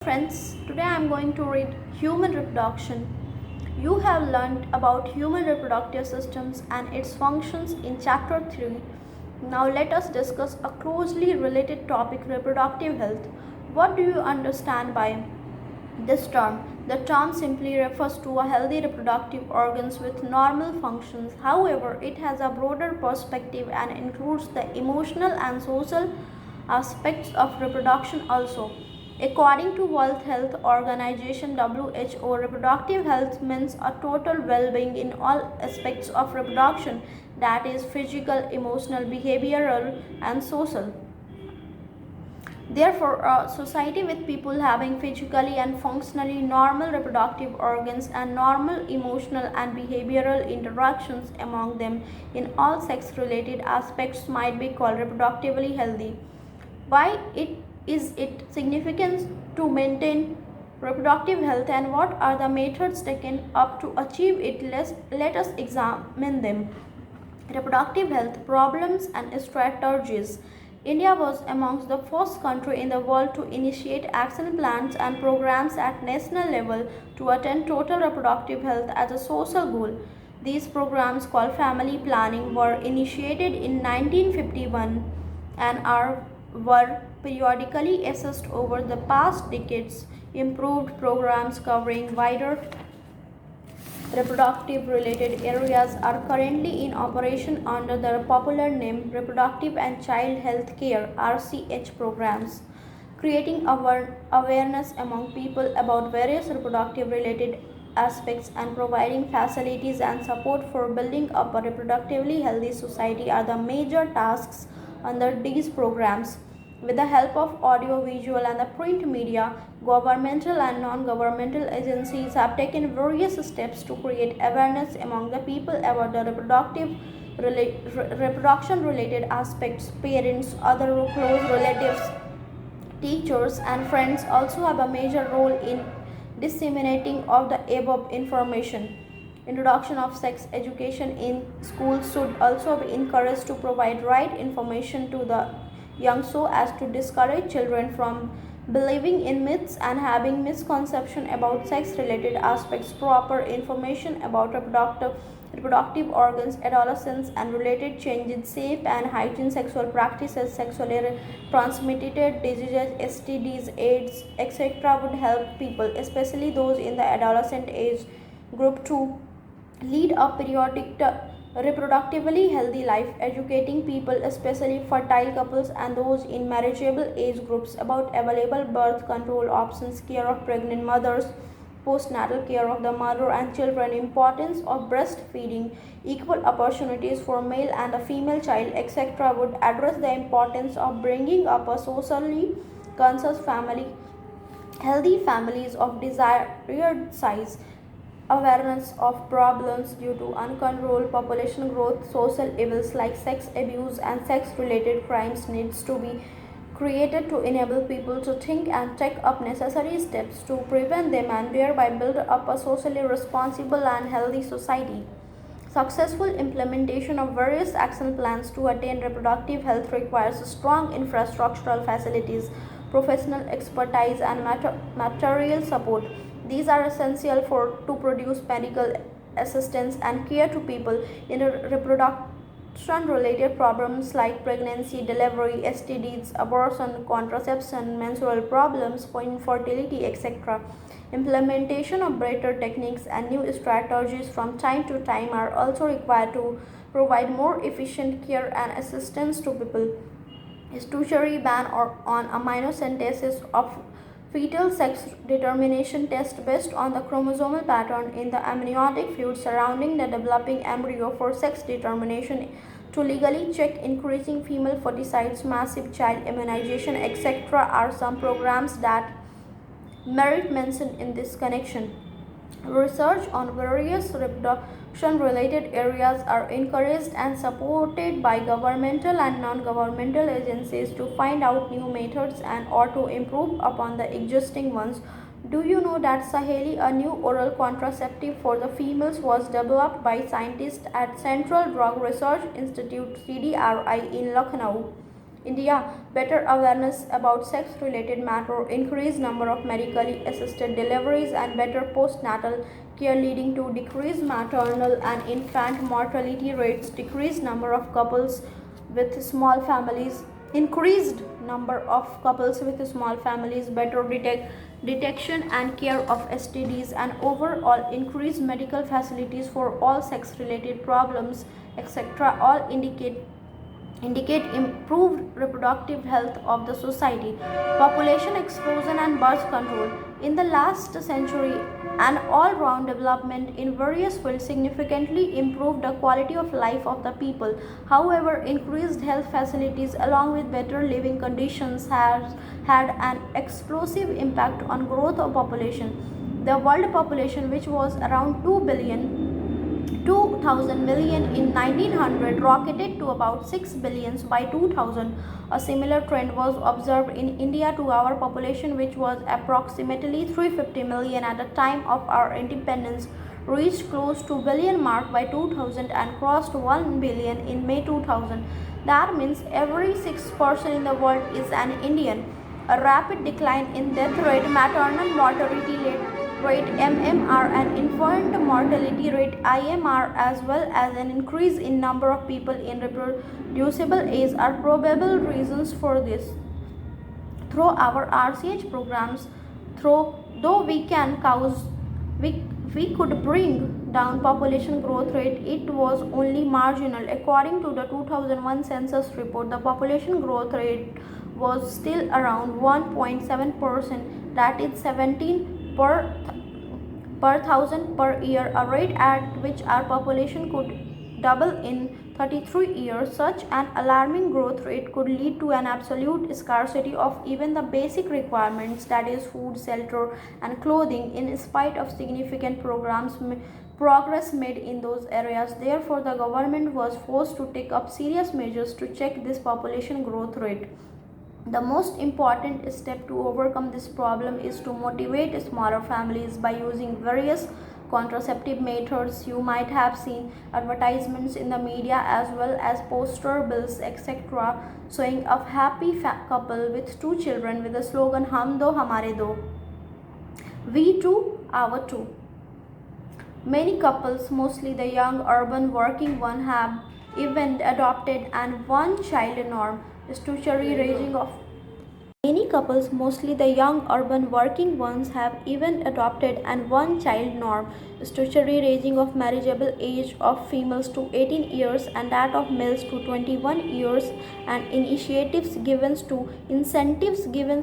Friends, today I am going to read Human Reproduction. You have learned about human reproductive systems and its functions in chapter 3. Now let us discuss a closely related topic, reproductive health. What do you understand by this term? The term simply refers to a healthy reproductive organs with normal functions. However, it has a broader perspective and includes the emotional and social aspects of reproduction also. According to World Health Organization WHO, reproductive health means a total well-being in all aspects of reproduction, that is physical, emotional, behavioral and social. Therefore, a society with people having physically and functionally normal reproductive organs and normal emotional and behavioral interactions among them in all sex related aspects might be called reproductively healthy. Why is it significant to maintain reproductive health and what are the methods taken up to achieve it? Let us examine them. Reproductive health problems and strategies. India was amongst the first country in the world to initiate action plans and programs at national level to attain total reproductive health as a social goal. These programs, called family planning, were initiated in 1951 and were periodically assessed over the past decades. Improved programs covering wider reproductive related areas are currently in operation under the popular name Reproductive and Child Health Care (RCH) programs, creating awareness among people about various reproductive related aspects and providing facilities and support for building up a reproductively healthy society are the major tasks under these programs. With the help of audio, visual, and the print media, governmental and non-governmental agencies have taken various steps to create awareness among the people about the reproduction related aspects. Parents, other close relatives, teachers, and friends also have a major role in disseminating of the above information. Introduction of sex education in schools should also be encouraged to provide right information to the young so as to discourage children from believing in myths and having misconception about sex related aspects. Proper information about reproductive organs, adolescence and related changes, safe and hygiene sexual practices, sexually transmitted diseases, STDs, AIDS, etc. would help people, especially those in the adolescent age group, to lead a periodic reproductively healthy life, educating people, especially fertile couples and those in marriageable age groups, about available birth control options, care of pregnant mothers, postnatal care of the mother and children, importance of breastfeeding, equal opportunities for male and a female child, etc. would address the importance of bringing up a socially conscious family, healthy families of desired size. Awareness of problems due to uncontrolled population growth, social evils like sex abuse and sex related crimes needs to be created to enable people to think and take up necessary steps to prevent them and thereby build up a socially responsible and healthy society. Successful implementation of various action plans to attain reproductive health requires strong infrastructural facilities, professional expertise, and material support. These are essential to produce medical assistance and care to people in reproduction related problems like pregnancy, delivery, STDs, abortion, contraception, menstrual problems, infertility, etc. Implementation of better techniques and new strategies from time to time are also required to provide more efficient care and assistance to people. Statutory ban on amniocentesis of fetal sex determination test based on the chromosomal pattern in the amniotic fluid surrounding the developing embryo for sex determination to legally check increasing female feticides, massive child immunization, etc. are some programs that merit mention in this connection. Research on various reproduction related areas are encouraged and supported by governmental and non-governmental agencies to find out new methods and or to improve upon the existing ones. Do you know that Saheli, a new oral contraceptive for the females, was developed by scientists at Central Drug Research Institute (CDRI) in Lucknow? India, better awareness about sex-related matter, increased number of medically assisted deliveries, and better postnatal care leading to decreased maternal and infant mortality rates, decreased number of couples with small families, increased number of couples with small families, better detection and care of STDs, and overall increased medical facilities for all sex related problems, etc., all indicate improved reproductive health of the society. Population explosion and birth control. In the last century, an all round development in various fields significantly improved the quality of life of the people. However, increased health facilities along with better living conditions has had an explosive impact on growth of population. The world population, which was around 2,000 million in 1900, rocketed to about 6 billion by 2000. A similar trend was observed in India to our population, which was approximately 350 million at the time of our independence, reached close to billion mark by 2000 and crossed 1 billion in May 2000. That means every sixth person in the world is an Indian. A rapid decline in death rate, maternal mortality rate MMR, and infant mortality rate IMR, as well as an increase in number of people in reproducible age are probable reasons for this. Through our RCH programs, though we could bring down population growth rate, it was only marginal. According to the 2001 census report, the population growth rate was still around 1.7%, that is 17 per thousand per year, a rate at which our population could double in 33 years. Such an alarming growth rate could lead to an absolute scarcity of even the basic requirements, that is food, shelter, and clothing, in spite of significant progress made in those areas. Therefore, the government was forced to take up serious measures to check this population growth rate. The most important step to overcome this problem is to motivate smaller families by using various contraceptive methods. You might have seen advertisements in the media as well as poster bills, etc., showing a happy couple with two children with the slogan "Hum do hamare do," we two, our two. Many couples, mostly the young urban working one, have even adopted an one child norm, statutory raising of Many couples, mostly the young urban working ones, have even adopted an one child norm, statutory raising of marriageable age of females to 18 years and that of males to 21 years, and incentives given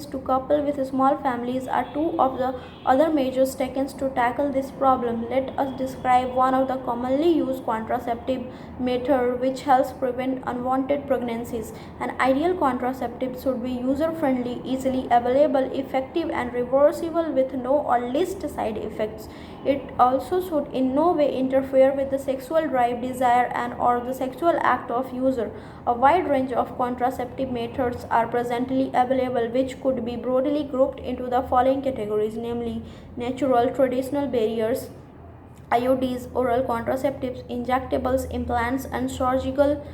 to couple with small families are two of the other measures taken to tackle this problem. Let us describe one of the commonly used contraceptive method which helps prevent unwanted pregnancies. An ideal contraceptive should be user friendly, easily available, effective, and reversible with no or least side effects. It also should in no way interfere with the sexual drive, desire, and or the sexual act of user. A wide range of contraceptive methods are presently available which could be broadly grouped into the following categories, namely natural, traditional barriers, IODs, oral contraceptives, injectables, implants, and surgical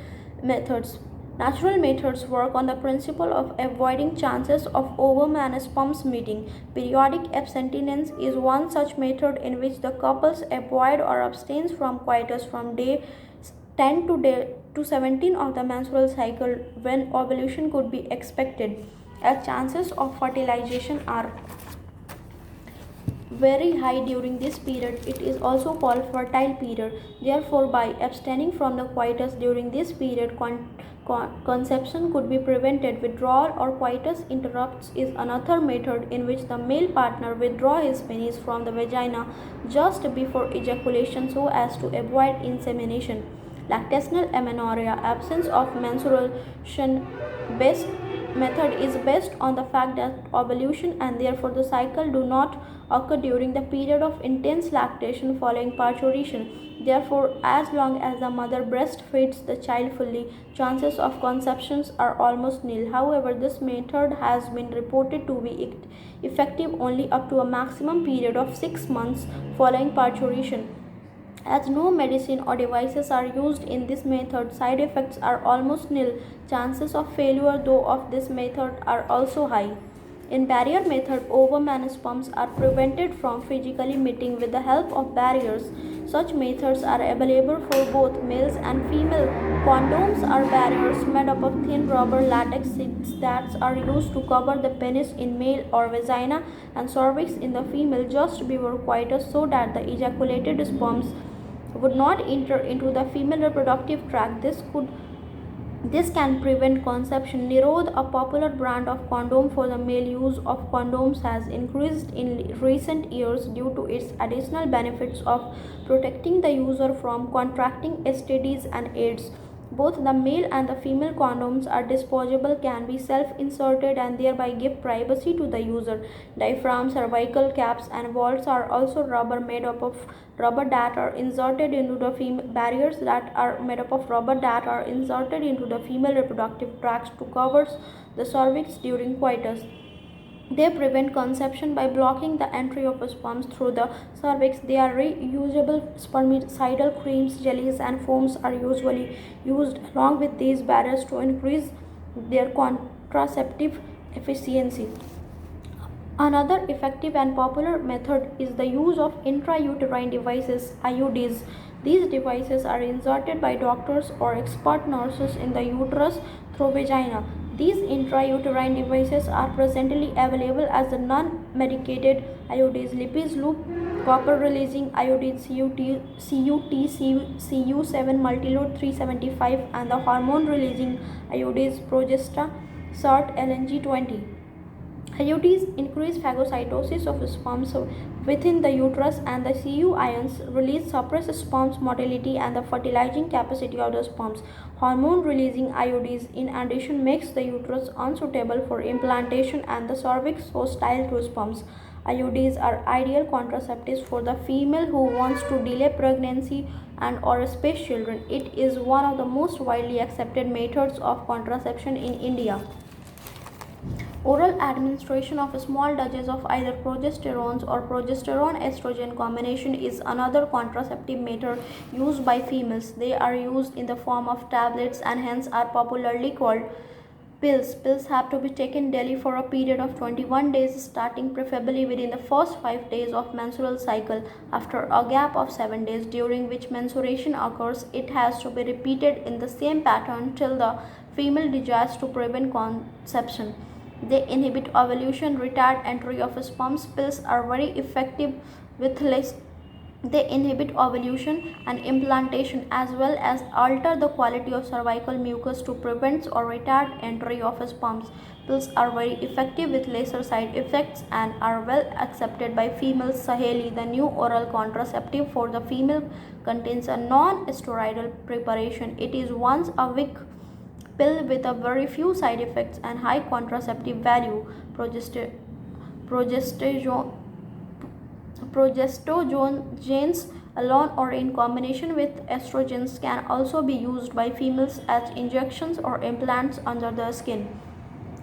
methods. Natural methods work on the principle of avoiding chances of ovum and sperms meeting. Periodic abstinence is one such method in which the couples avoid or abstains from coitus from day 10 to 17 of the menstrual cycle, when ovulation could be expected, as chances of fertilization are very high during this period. It is also called fertile period. Therefore, by abstaining from the coitus during this period, conception could be prevented. Withdrawal or coitus interrupts is another method in which the male partner withdraws his penis from the vagina just before ejaculation so as to avoid insemination. Lactational amenorrhea, absence of menstruation, best method is based on the fact that ovulation and therefore the cycle do not occur during the period of intense lactation following parturition. Therefore, as long as the mother breastfeeds the child fully, chances of conceptions are almost nil. However, this method has been reported to be effective only up to a maximum period of 6 months following parturition. As no medicine or devices are used in this method, side effects are almost nil. Chances of failure, though, of this method are also high. In barrier method, ovum and sperms are prevented from physically meeting with the help of barriers. Such methods are available for both males and female. Condoms are barriers made up of thin rubber latex sheets that are used to cover the penis in male or vagina and cervix in the female just before coitus so that the ejaculated sperms would not enter into the female reproductive tract. This can prevent conception. Nirod, a popular brand of condom for the male use of condoms, has increased in recent years due to its additional benefits of protecting the user from contracting STDs and AIDS. Both the male and the female condoms are disposable, can be self-inserted and thereby give privacy to the user. Diaphragm, cervical caps and vaults are also rubber made up of rubber that are inserted into the female barriers that are made up of rubber that are inserted into the female reproductive tracts to cover the cervix during coitus. They prevent conception by blocking the entry of sperms through the cervix. They are reusable. Spermicidal creams, jellies, and foams are usually used along with these barriers to increase their contraceptive efficiency. Another effective and popular method is the use of intrauterine devices, IUDs. These devices are inserted by doctors or expert nurses in the uterus through vagina. These intrauterine devices are presently available as the non-medicated IUDs, lipase loop, copper releasing iodine CU7 multilode 375 and the hormone releasing iodines progesta SART LNG20. IUDs increase phagocytosis of sperms within the uterus and the Cu ions release suppress sperm's motility and the fertilizing capacity of the sperms. Hormone releasing IUDs in addition makes the uterus unsuitable for implantation and the cervix hostile to sperms. IUDs are ideal contraceptives for the female who wants to delay pregnancy and or space children. It is one of the most widely accepted methods of contraception in India. Oral administration of small doses of either progesterones or progesterone-estrogen combination is another contraceptive method used by females. They are used in the form of tablets and hence are popularly called pills. Pills have to be taken daily for a period of 21 days, starting preferably within the first 5 days of menstrual cycle. After a gap of 7 days during which menstruation occurs, it has to be repeated in the same pattern till the female desires to prevent conception. They inhibit ovulation, retard entry of sperms. Pills are very effective with less. They inhibit ovulation and implantation as well as alter the quality of cervical mucus to prevent or retard entry of sperms. Pills are very effective with lesser side effects and are well accepted by females. Saheli, the new oral contraceptive for the female, contains a non-steroidal preparation. It is once a week pill with a very few side effects and high contraceptive value. Progestogens alone or in combination with estrogens can also be used by females as injections or implants under the skin.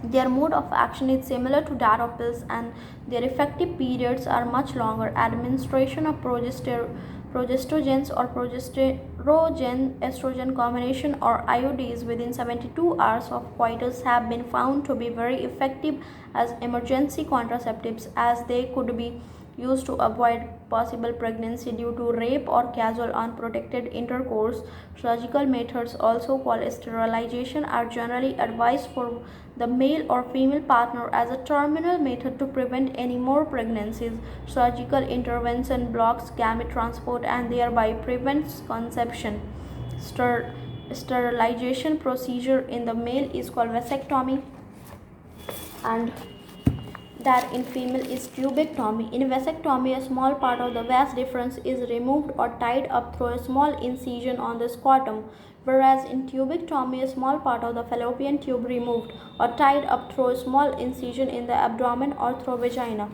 Their mode of action is similar to that of pills and their effective periods are much longer. Administration of progestogens or progesterone estrogen combination or IUDs within 72 hours of coitus have been found to be very effective as emergency contraceptives as they could be used to avoid possible pregnancy due to rape or casual unprotected intercourse. Surgical methods, also called sterilization, are generally advised for the male or female partner as a terminal method to prevent any more pregnancies. Surgical intervention blocks gamete transport and thereby prevents conception. Sterilization procedure in the male is called vasectomy and that in female is tubectomy. In vasectomy, a small part of the vas deferens is removed or tied up through a small incision on the scrotum, whereas in tubectomy, a small part of the fallopian tube removed or tied up through a small incision in the abdomen or through vagina.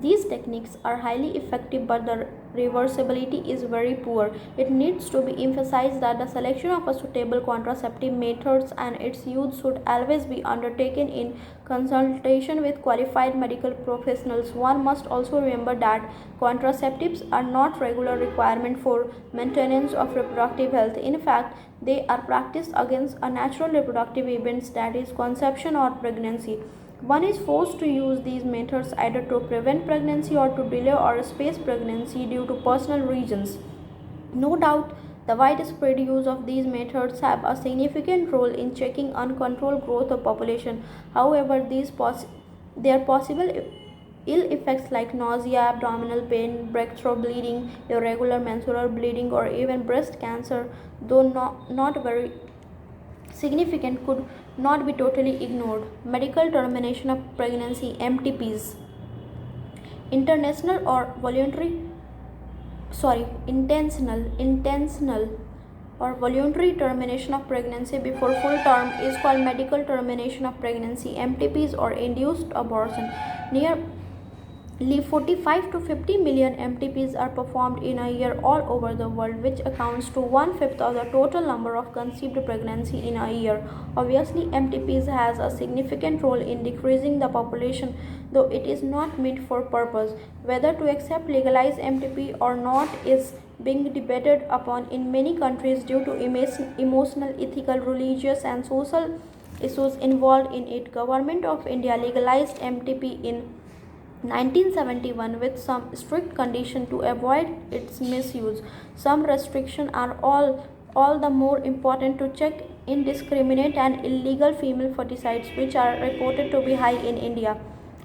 These techniques are highly effective, but the reversibility is very poor. It needs to be emphasized that the selection of a suitable contraceptive methods and its use should always be undertaken in consultation with qualified medical professionals. One must also remember that contraceptives are not regular requirement for maintenance of reproductive health. In fact, they are practiced against a natural reproductive events, that is conception or pregnancy. One is forced to use these methods either to prevent pregnancy or to delay or space pregnancy due to personal reasons. No doubt, the widespread use of these methods have a significant role in checking uncontrolled growth of population. However, their possible ill effects like nausea, abdominal pain, breakthrough bleeding, irregular menstrual bleeding, or even breast cancer, though not very significant, could not be totally ignored. Medical termination of pregnancy (MTPs), international or voluntary intentional or voluntary termination of pregnancy before full term is called medical termination of pregnancy (MTPs) or induced abortion. Nearly 45 to 50 million MTPs are performed in a year all over the world, which accounts to one-fifth of the total number of conceived pregnancy in a year. Obviously, MTPs has a significant role in decreasing the population, though it is not meant for purpose. Whether to accept legalized MTP or not is being debated upon in many countries due to emotional, ethical, religious, and social issues involved in it. Government of India legalized MTP in 1971 with some strict conditions to avoid its misuse. Some restrictions are all the more important to check indiscriminate and illegal female fertilicides, which are reported to be high in India.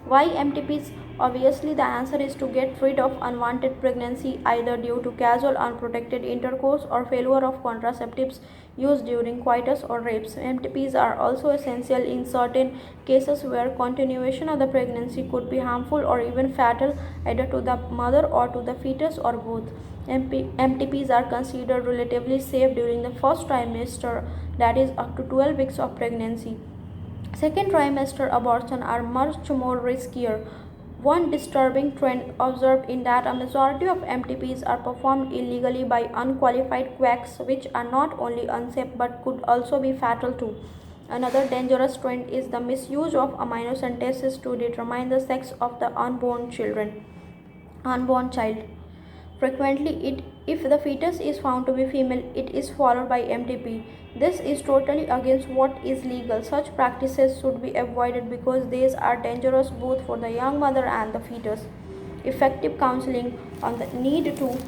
Why MTPs? Obviously, the answer is to get rid of unwanted pregnancy either due to casual unprotected intercourse or failure of contraceptives used during coitus or rapes. MTPs are also essential in certain cases where continuation of the pregnancy could be harmful or even fatal either to the mother or to the fetus or both. MTPs are considered relatively safe during the first trimester, that is up to 12 weeks of pregnancy. Second trimester abortion are much more riskier. One disturbing trend observed in that a majority of MTPs are performed illegally by unqualified quacks, which are not only unsafe but could also be fatal too. Another dangerous trend is the misuse of amniocentesis to determine the sex of the unborn child. Frequently, if the fetus is found to be female, it is followed by MTP. This is totally against what is legal. Such practices should be avoided because these are dangerous both for the young mother and the fetus. Effective counseling on the need to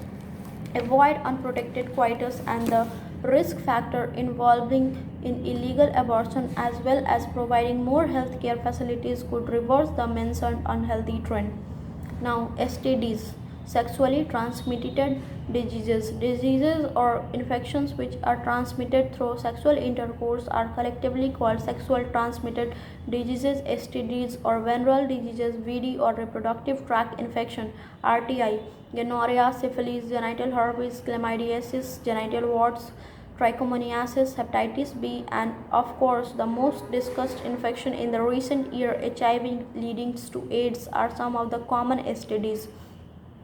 avoid unprotected coitus and the risk factor involving in illegal abortion, as well as providing more health care facilities, could reverse the mentioned unhealthy trend. Now, STDs, sexually transmitted diseases or infections which are transmitted through sexual intercourse are collectively called sexual transmitted diseases (STDs) or venereal diseases (VD) or reproductive tract infection (RTI), gonorrhea, syphilis, genital herpes, chlamydiasis, genital warts, trichomoniasis, hepatitis B, and of course the most discussed infection in the recent year, HIV leading to AIDS, are some of the common STDs.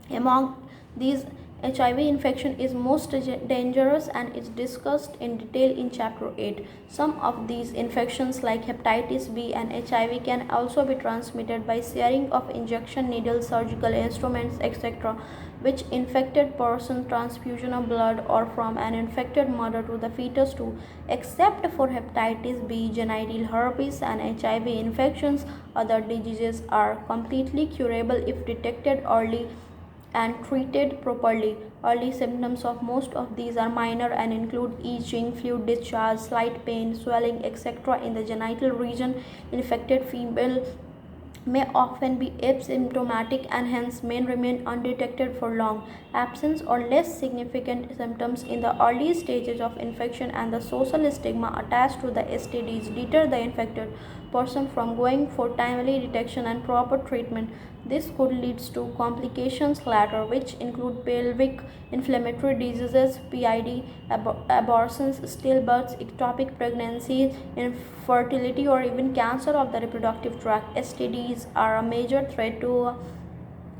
Among these, HIV infection is most dangerous and is discussed in detail in chapter 8. Some of these infections like hepatitis B and HIV can also be transmitted by sharing of injection needles, surgical instruments, etc., which infected person transfusion of blood or from an infected mother to the fetus too. Except for hepatitis B, genital herpes and HIV infections, other diseases are completely curable if detected early and treated properly. Early symptoms of most of these are minor and include itching, fluid discharge, slight pain, swelling, etc. in the genital region. Infected female may often be asymptomatic and hence may remain undetected for long. Absence or less significant symptoms in the early stages of infection and the social stigma attached to the STDs deter the infected person from going for timely detection and proper treatment. This could lead to complications later, which include pelvic inflammatory diseases, PID, abortions, stillbirths, ectopic pregnancy, infertility, or even cancer of the reproductive tract. STDs are a major threat to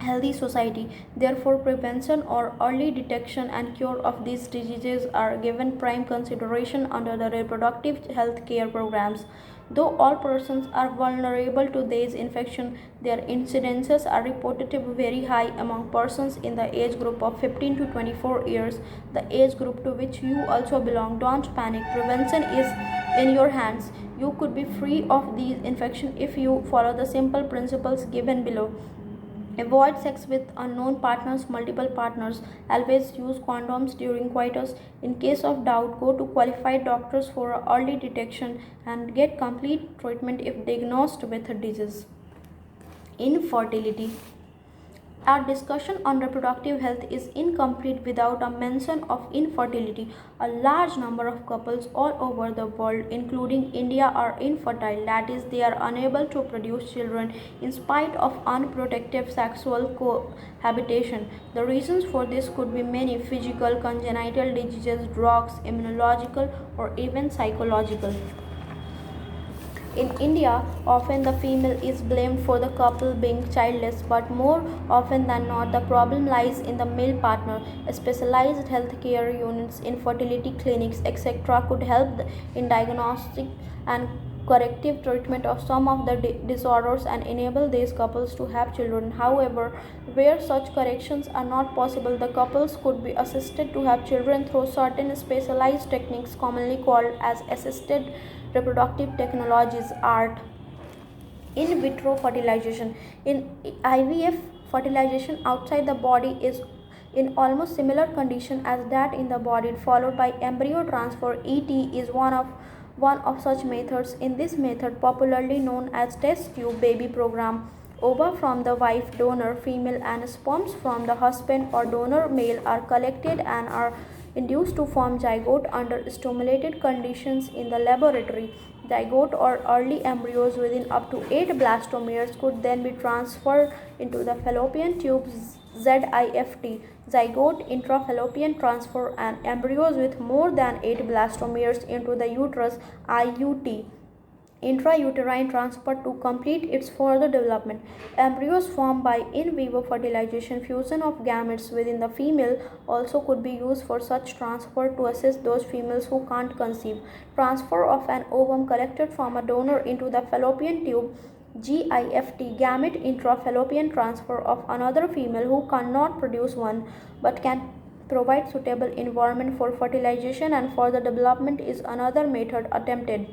healthy society. Therefore, prevention or early detection and cure of these diseases are given prime consideration under the reproductive health care programs. Though all persons are vulnerable to these infections, their incidences are reported to be very high among persons in the age group of 15 to 24 years, the age group to which you also belong. Don't panic. Prevention is in your hands. You could be free of these infections if you follow the simple principles given below. Avoid sex with unknown partners, multiple partners. Always use condoms during coitus. In case of doubt, go to qualified doctors for early detection and get complete treatment if diagnosed with a disease. Infertility. Our discussion on reproductive health is incomplete without a mention of infertility. A large number of couples all over the world, including India, are infertile, that is, they are unable to produce children in spite of unprotected sexual cohabitation. The reasons for this could be many: physical, congenital diseases, drugs, immunological, or even psychological. In India, often the female is blamed for the couple being childless, but more often than not, the problem lies in the male partner. Specialized healthcare units, infertility clinics, etc., could help in diagnostic and corrective treatment of some of the disorders and enable these couples to have children. However, where such corrections are not possible, the couples could be assisted to have children through certain specialized techniques commonly called as assisted reproductive technologies (ART). In vitro fertilization. In IVF, fertilization outside the body is in almost similar condition as that in the body, followed by embryo transfer. ET is one of such methods. In this method, popularly known as test tube baby program, ova from the wife donor female and sperms from the husband or donor male are collected and are induced to form zygote under stimulated conditions in the laboratory. Zygote or early embryos within up to 8 blastomeres could then be transferred into the fallopian tube ZIFT. Zygote intrafallopian transfer and embryos with more than 8 blastomeres into the uterus IUT. Intrauterine transfer to complete its further development. Embryos formed by in vivo fertilization, fusion of gametes within the female, also could be used for such transfer to assist those females who can't conceive. Transfer of an ovum collected from a donor into the fallopian tube, GIFT, gamete intrafallopian transfer of another female who cannot produce one but can provide suitable environment for fertilization and further development is another method attempted.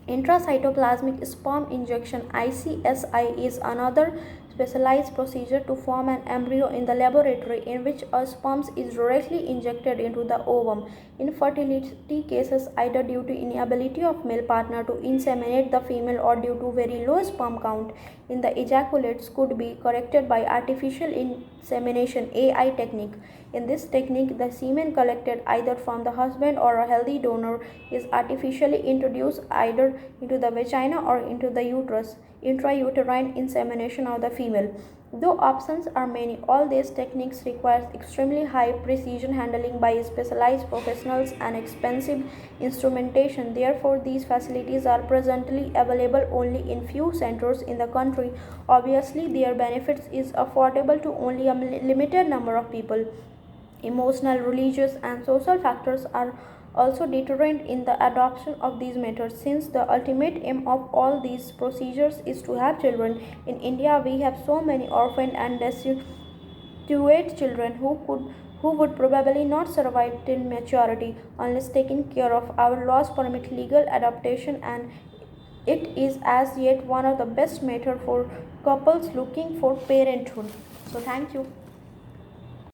Intracytoplasmic sperm injection (ICSI) is another specialized procedure to form an embryo in the laboratory in which a sperm is directly injected into the ovum. Infertility cases, either due to inability of male partner to inseminate the female or due to very low sperm count in the ejaculates, could be corrected by artificial insemination (AI) technique. In this technique, the semen collected either from the husband or a healthy donor is artificially introduced either into the vagina or into the uterus. Intrauterine insemination of the female. Though options are many, all these techniques require extremely high precision handling by specialized professionals and expensive instrumentation. Therefore, these facilities are presently available only in few centers in the country. Obviously, their benefits is affordable to only a limited number of people. Emotional, religious, and social factors are also deterrent in the adoption of these methods, since the ultimate aim of all these procedures is to have children. In India, we have so many orphaned and destitute children who would probably not survive till maturity unless taken care of. Our laws permit legal adoption, and it is as yet one of the best methods for couples looking for parenthood. So, thank you.